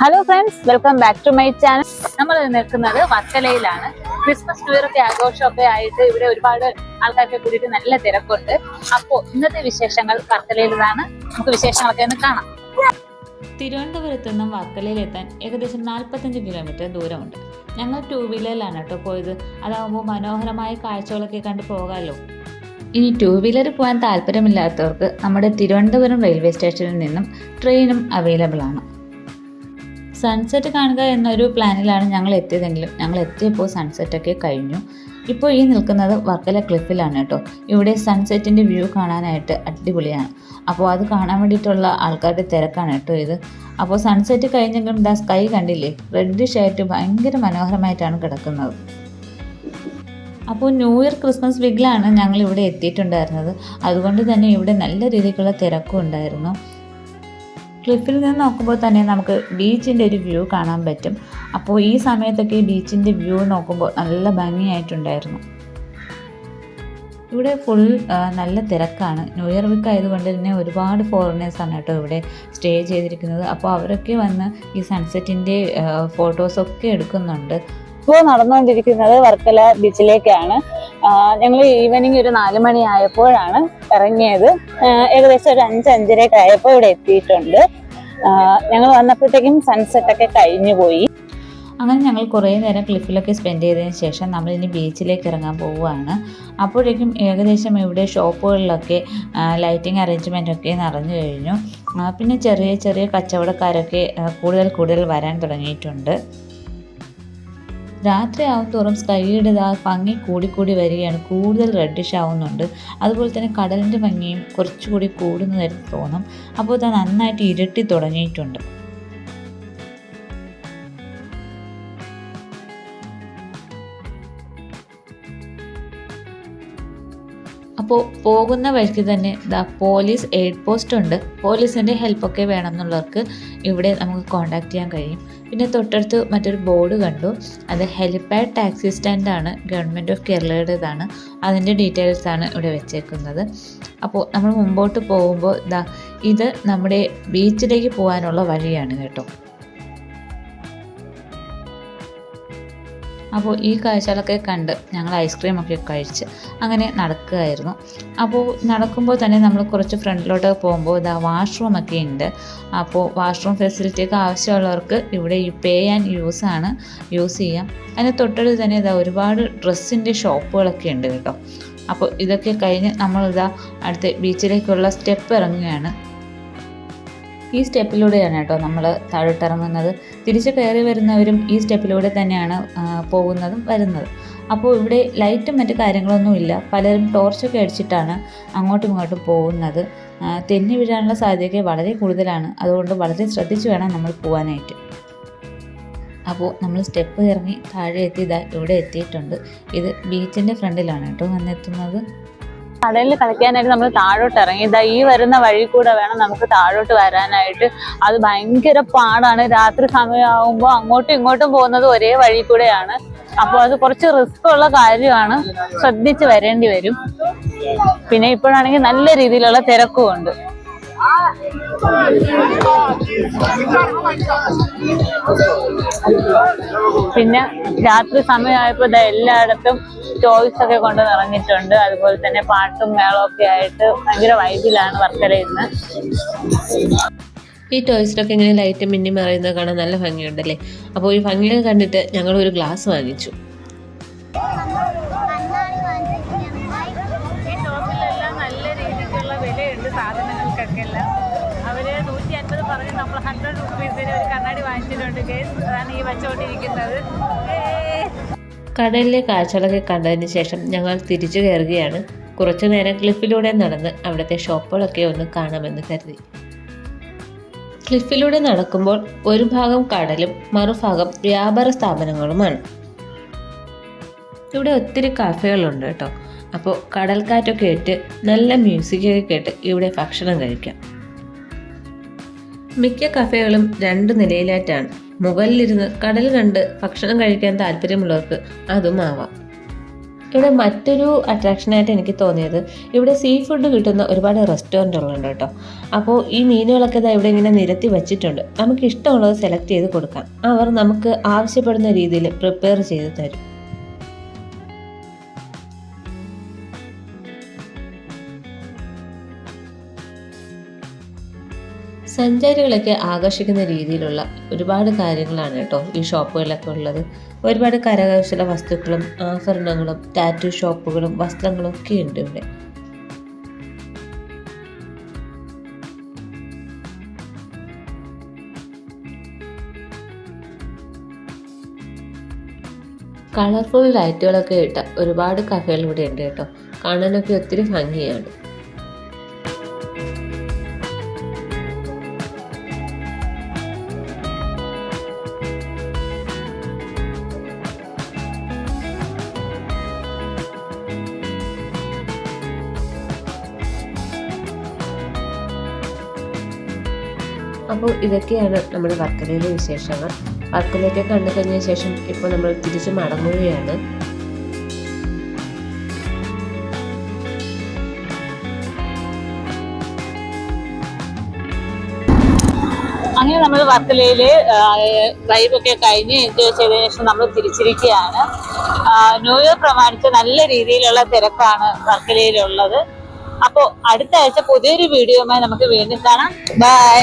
Hello friends, welcome back to my channel. നമ്മൾ നിൽക്കുന്നത് വർക്കലയിലാണ്. Christmas new year ഒക്കെ ആഘോഷമൊക്കെ ആയിട്ട് ഇവിടെ ഒരുപാട് ആൾക്കാരൊക്കെ കൂടിയിട്ട് നല്ല തിരക്കുണ്ട്. അപ്പോൾ ഇന്നത്തെ വിശേഷങ്ങൾ വർക്കലയിലാണ്. നമുക്ക് വിശേഷങ്ങളൊക്കെ ഒന്ന് കാണാം. തിരുവനന്തപുരത്ത് നിന്നും വർക്കലയിലെത്താൻ ഏകദേശം 45 കിലോമീറ്റർ ദൂരമുണ്ട്. ഞങ്ങൾ 2 വീലറിലാണ് കേട്ടോ പോയത്. അതാകുമ്പോൾ മനോഹരമായ കാഴ്ചകളൊക്കെ കണ്ടു പോകാമല്ലോ. ഇനി 2 വീലർ പോകാൻ താല്പര്യമില്ലാത്തവർക്ക് നമ്മുടെ തിരുവനന്തപുരം റെയിൽവേ സ്റ്റേഷനിൽ നിന്നും ട്രെയിനും അവൈലബിൾ ആണ്. സൺസെറ്റ് കാണുക എന്നൊരു പ്ലാനിലാണ് ഞങ്ങൾ എത്തിയതെങ്കിലും ഞങ്ങൾ എത്തിയപ്പോൾ സൺസെറ്റൊക്കെ കഴിഞ്ഞു. ഇപ്പോൾ ഈ നിൽക്കുന്നത് വർക്കല ക്ലിഫിലാണ് കേട്ടോ. ഇവിടെ സൺസെറ്റിൻ്റെ വ്യൂ കാണാനായിട്ട് അടിപൊളിയാണ്. അപ്പോൾ അത് കാണാൻ വേണ്ടിയിട്ടുള്ള ആൾക്കാരുടെ തിരക്കാണ് കേട്ടോ ഇത്. അപ്പോൾ സൺസെറ്റ് കഴിഞ്ഞെങ്കിലും സ്കൈ കണ്ടില്ലേ, റെഡിഷ് ആയിട്ട് ഭയങ്കര മനോഹരമായിട്ടാണ് കിടക്കുന്നത്. അപ്പോൾ ന്യൂ ഇയർ ക്രിസ്മസ് വീക്കിലാണ് ഞങ്ങൾ ഇവിടെ എത്തിയിട്ടുണ്ടായിരുന്നത്. അതുകൊണ്ട് തന്നെ ഇവിടെ നല്ല രീതിക്കുള്ള തിരക്കും ഉണ്ടായിരുന്നു. ക്ലിഫിൽ നിന്ന് നോക്കുമ്പോൾ തന്നെ നമുക്ക് ബീച്ചിൻ്റെ ഒരു വ്യൂ കാണാൻ പറ്റും. അപ്പോൾ ഈ സമയത്തൊക്കെ ഈ ബീച്ചിൻ്റെ വ്യൂ നോക്കുമ്പോൾ നല്ല ഭംഗിയായിട്ടുണ്ടായിരുന്നു. ഇവിടെ ഫുൾ നല്ല തിരക്കാണ്. ന്യൂ ഇയർ വീക്ക് ആയതുകൊണ്ട് തന്നെ ഒരുപാട് ഫോറിനേഴ്സാണ് കേട്ടോ ഇവിടെ സ്റ്റേ ചെയ്തിരിക്കുന്നത്. അപ്പോൾ അവരൊക്കെ വന്ന് ഈ സൺസെറ്റിൻ്റെ ഫോട്ടോസൊക്കെ എടുക്കുന്നുണ്ട്. ഇപ്പോൾ നടന്നുകൊണ്ടിരിക്കുന്നത് വർക്കല ബീച്ചിലേക്കാണ്. ഞങ്ങൾ ഈവനിങ് ഒരു 4 മണി ആയപ്പോഴാണ് ഇറങ്ങിയത്. ഏകദേശം ഒരു 5-5:30 ആയപ്പോൾ ഇവിടെ എത്തിയിട്ടുണ്ട്. ഞങ്ങൾ വന്നപ്പോഴത്തേക്കും സൺസെറ്റ് ഒക്കെ കഴിഞ്ഞു പോയി. അങ്ങനെ ഞങ്ങൾ കുറേ നേരം ക്ലിഫിലൊക്കെ സ്പെൻഡ് ചെയ്തതിന് ശേഷം നമ്മളിനി ബീച്ചിലേക്ക് ഇറങ്ങാൻ പോവുകയാണ്. അപ്പോഴേക്കും ഏകദേശം ഇവിടെ ഷോപ്പുകളിലൊക്കെ ലൈറ്റിംഗ് അറേഞ്ച്മെൻറ്റൊക്കെ നിറഞ്ഞു കഴിഞ്ഞു. പിന്നെ ചെറിയ ചെറിയ കച്ചവടക്കാരൊക്കെ കൂടുതൽ വരാൻ തുടങ്ങിയിട്ടുണ്ട്. രാത്രി ആവുന്തോറും സ്കൈയുടെ ഭംഗി കൂടി വരികയാണ്. കൂടുതൽ റെഡിഷ് ആവുന്നുണ്ട്. അതുപോലെ തന്നെ കടലിൻ്റെ ഭംഗിയും കുറച്ചുകൂടി കൂടുന്നതായിട്ട് തോന്നും. അപ്പോൾ ഇത് നന്നായിട്ട് ഇരുട്ടി തുടങ്ങിയിട്ടുണ്ട്. അപ്പോൾ പോകുന്ന വഴിക്ക് തന്നെ പോലീസ് എയ്ഡ് പോസ്റ്റ് ഉണ്ട്. പോലീസിൻ്റെ ഹെൽപ്പൊക്കെ വേണമെന്നുള്ളവർക്ക് ഇവിടെ നമുക്ക് കോൺടാക്ട് ചെയ്യാൻ കഴിയും. പിന്നെ തൊട്ടടുത്ത് മറ്റൊരു ബോർഡ് കണ്ടു. അത് ഹെലിപാഡ് ടാക്സി സ്റ്റാൻഡാണ്, ഗവൺമെൻറ് ഓഫ് കേരളയുടേതാണ്. അതിൻ്റെ ഡീറ്റെയിൽസാണ് ഇവിടെ വെച്ചേക്കുന്നത്. അപ്പോൾ നമ്മൾ മുമ്പോട്ട് പോകുമ്പോൾ ഇത് നമ്മുടെ ബീച്ചിലേക്ക് പോകാനുള്ള വഴിയാണ് കേട്ടോ. അപ്പോൾ ഈ കാഴ്ചകളൊക്കെ കണ്ട് ഞങ്ങൾ ഐസ്ക്രീമൊക്കെ കഴിച്ച് അങ്ങനെ നടക്കുകയായിരുന്നു. അപ്പോൾ നടക്കുമ്പോൾ തന്നെ നമ്മൾ കുറച്ച് ഫ്രണ്ടിലോട്ട് പോകുമ്പോൾ വാഷ്റൂമൊക്കെ ഉണ്ട്. അപ്പോൾ വാഷ്റൂം ഫെസിലിറ്റിയൊക്കെ ആവശ്യമുള്ളവർക്ക് ഇവിടെ പേ ആൻഡ് യൂസ് ചെയ്യാം. അതിന് തൊട്ടടുത്ത് തന്നെ ഒരുപാട് ഡ്രസ്സിൻ്റെ ഷോപ്പുകളൊക്കെ ഉണ്ട് കേട്ടോ. അപ്പോൾ ഇതൊക്കെ കഴിഞ്ഞ് അടുത്ത ബീച്ചിലേക്കുള്ള സ്റ്റെപ്പ് ഇറങ്ങുകയാണ്. ഈ സ്റ്റെപ്പിലൂടെയാണ് കേട്ടോ നമ്മൾ താഴോട്ടിറങ്ങുന്നത്. തിരിച്ച് കയറി വരുന്നവരും ഈ സ്റ്റെപ്പിലൂടെ തന്നെയാണ് പോകുന്നതും വരുന്നത്. അപ്പോൾ ഇവിടെ ലൈറ്റും മറ്റു കാര്യങ്ങളൊന്നുമില്ല. പലരും ടോർച്ചൊക്കെ അടിച്ചിട്ടാണ് അങ്ങോട്ടും ഇങ്ങോട്ടും പോകുന്നത്. തെന്നി വീഴാനുള്ള സാധ്യതയൊക്കെ വളരെ കൂടുതലാണ്. അതുകൊണ്ട് വളരെ ശ്രദ്ധിച്ച് വേണം നമ്മൾ പോകാനായിട്ട്. അപ്പോൾ നമ്മൾ സ്റ്റെപ്പ് ഇറങ്ങി താഴെ ഇവിടെ എത്തിയിട്ടുണ്ട്. ഇത് ബീച്ചിൻ്റെ ഫ്രണ്ടിലാണ് കേട്ടോ വന്നെത്തുന്നത്. കടലിൽ കളിക്കാനായിട്ട് നമ്മൾ താഴോട്ട് ഇറങ്ങി. ഈ വരുന്ന വഴി കൂടെ വേണം നമുക്ക് താഴോട്ട് വരാനായിട്ട്. അത് ഭയങ്കര പാടാണ്. രാത്രി സമയമാകുമ്പോൾ അങ്ങോട്ടും ഇങ്ങോട്ടും പോകുന്നത് ഒരേ വഴി കൂടെയാണ്. അപ്പോൾ അത് കുറച്ച് റിസ്ക് ഉള്ള കാര്യമാണ്. ശ്രദ്ധിച്ച് വരേണ്ടി വരും. പിന്നെ ഇപ്പോഴാണെങ്കിൽ നല്ല രീതിയിലുള്ള തിരക്കും ഉണ്ട്. പിന്നെ രാത്രി സമയമായപ്പോൾ എല്ലായിടത്തും ടോയ്സ് ഒക്കെ കൊണ്ട് നിറഞ്ഞിട്ടുണ്ട്. അതുപോലെ തന്നെ പാട്ടും മേളവും ഒക്കെ ആയിട്ട് ഭയങ്കര വൈബിലാണ് വർക്കല ഇന്ന്. ഈ ടോയ്സിലൊക്കെ ഇങ്ങനെ ലൈറ്റ് മിന്നി മറയുന്നത് കാണാൻ നല്ല ഭംഗിയുണ്ടല്ലേ. അപ്പോൾ ഈ ഭംഗിയൊക്കെ കണ്ടിട്ട് ഞങ്ങൾ ഒരു ഗ്ലാസ് വാങ്ങിച്ചു. നല്ല രീതിക്കുള്ള വിലയുണ്ട് സാധനങ്ങൾക്കൊക്കെ എല്ലാം. അവര് 150 പറഞ്ഞ് നമ്മൾ 100 റുപ്പീസിന് ഒരു കണ്ണാടി വാങ്ങിച്ചിട്ടുണ്ട്. അതാണ് ഈ വച്ചുകൊണ്ടിരിക്കുന്നത്. കടലിലെ കാഴ്ചകളൊക്കെ കണ്ടതിന് ശേഷം ഞങ്ങൾ തിരിച്ചു കയറുകയാണ്. കുറച്ചു നേരം ക്ലിഫിലൂടെ നടന്ന് അവിടുത്തെ ഷോപ്പുകളൊക്കെ ഒന്ന് കാണാമെന്ന് കരുതി. ക്ലിഫിലൂടെ നടക്കുമ്പോൾ ഒരു ഭാഗം കടലും മറുഭാഗം വ്യാപാര സ്ഥാപനങ്ങളുമാണ്. ഇവിടെ ഒത്തിരി കാഫേകളുണ്ട് കേട്ടോ. അപ്പോൾ കടൽക്കാറ്റൊക്കെ ഇട്ട് നല്ല മ്യൂസിക്കൊക്കെ കേട്ട് ഇവിടെ ഭക്ഷണം കഴിക്കാം. മിക്ക കഫേകളും 2 നിലയിലായിട്ടാണ്. മുകളിലിരുന്ന് കടൽ കണ്ട് ഭക്ഷണം കഴിക്കാൻ താല്പര്യമുള്ളവർക്ക് അതും ആവാം. ഇവിടെ മറ്റൊരു അട്രാക്ഷനായിട്ട് എനിക്ക് തോന്നിയത് ഇവിടെ സീ ഫുഡ് കിട്ടുന്ന ഒരുപാട് റെസ്റ്റോറൻറ്റുകളുണ്ട് കേട്ടോ. അപ്പോൾ ഈ മീനുകളൊക്കെ ഇവിടെ ഇങ്ങനെ നിരത്തി വെച്ചിട്ടുണ്ട്. നമുക്ക് ഇഷ്ടമുള്ളത് സെലക്ട് ചെയ്ത് കൊടുക്കാം. അവർ നമുക്ക് ആവശ്യപ്പെടുന്ന രീതിയിൽ പ്രിപ്പയർ ചെയ്ത് തരും. സഞ്ചാരികളൊക്കെ ആകർഷിക്കുന്ന രീതിയിലുള്ള ഒരുപാട് കാര്യങ്ങളാണ് കേട്ടോ ഈ ഷോപ്പുകളിലൊക്കെ ഉള്ളത്. ഒരുപാട് കരകൗശല വസ്തുക്കളും ആഭരണങ്ങളും ടാറ്റു ഷോപ്പുകളും വസ്ത്രങ്ങളും ഒക്കെ ഉണ്ട് ഇവിടെ. കളർഫുൾ ലൈറ്റുകളൊക്കെ ഇട്ട ഒരുപാട് കഫേകൾ ഇവിടെ ഉണ്ട് കേട്ടോ. കാണാനൊക്കെ ഒത്തിരി ഭംഗിയാണ്. അപ്പോൾ ഇതൊക്കെയാണ് നമ്മുടെ വർക്കലയിലെ വിശേഷങ്ങൾ. വർക്കലയൊക്കെ കണ്ടു കഴിഞ്ഞ ശേഷം ഇപ്പോൾ നമ്മൾ തിരിച്ച് മടങ്ങുകയാണ്. അങ്ങനെ നമ്മൾ വർക്കലയില് ഡ്രൈവൊക്കെ കഴിഞ്ഞ് എൻജോയ് ചെയ്തതിനു ശേഷം നമ്മൾ തിരിച്ചിരിക്കുകയാണ്. ന്യൂ ഇയർ പ്രമാണിച്ച് നല്ല രീതിയിലുള്ള തിരക്കാണ് വർക്കലയിലുള്ളത്. അപ്പോൾ അടുത്ത ആഴ്ച പുതിയൊരു വീഡിയോയുമായി നമുക്ക് വീണ്ടും കാണാം. ബൈ.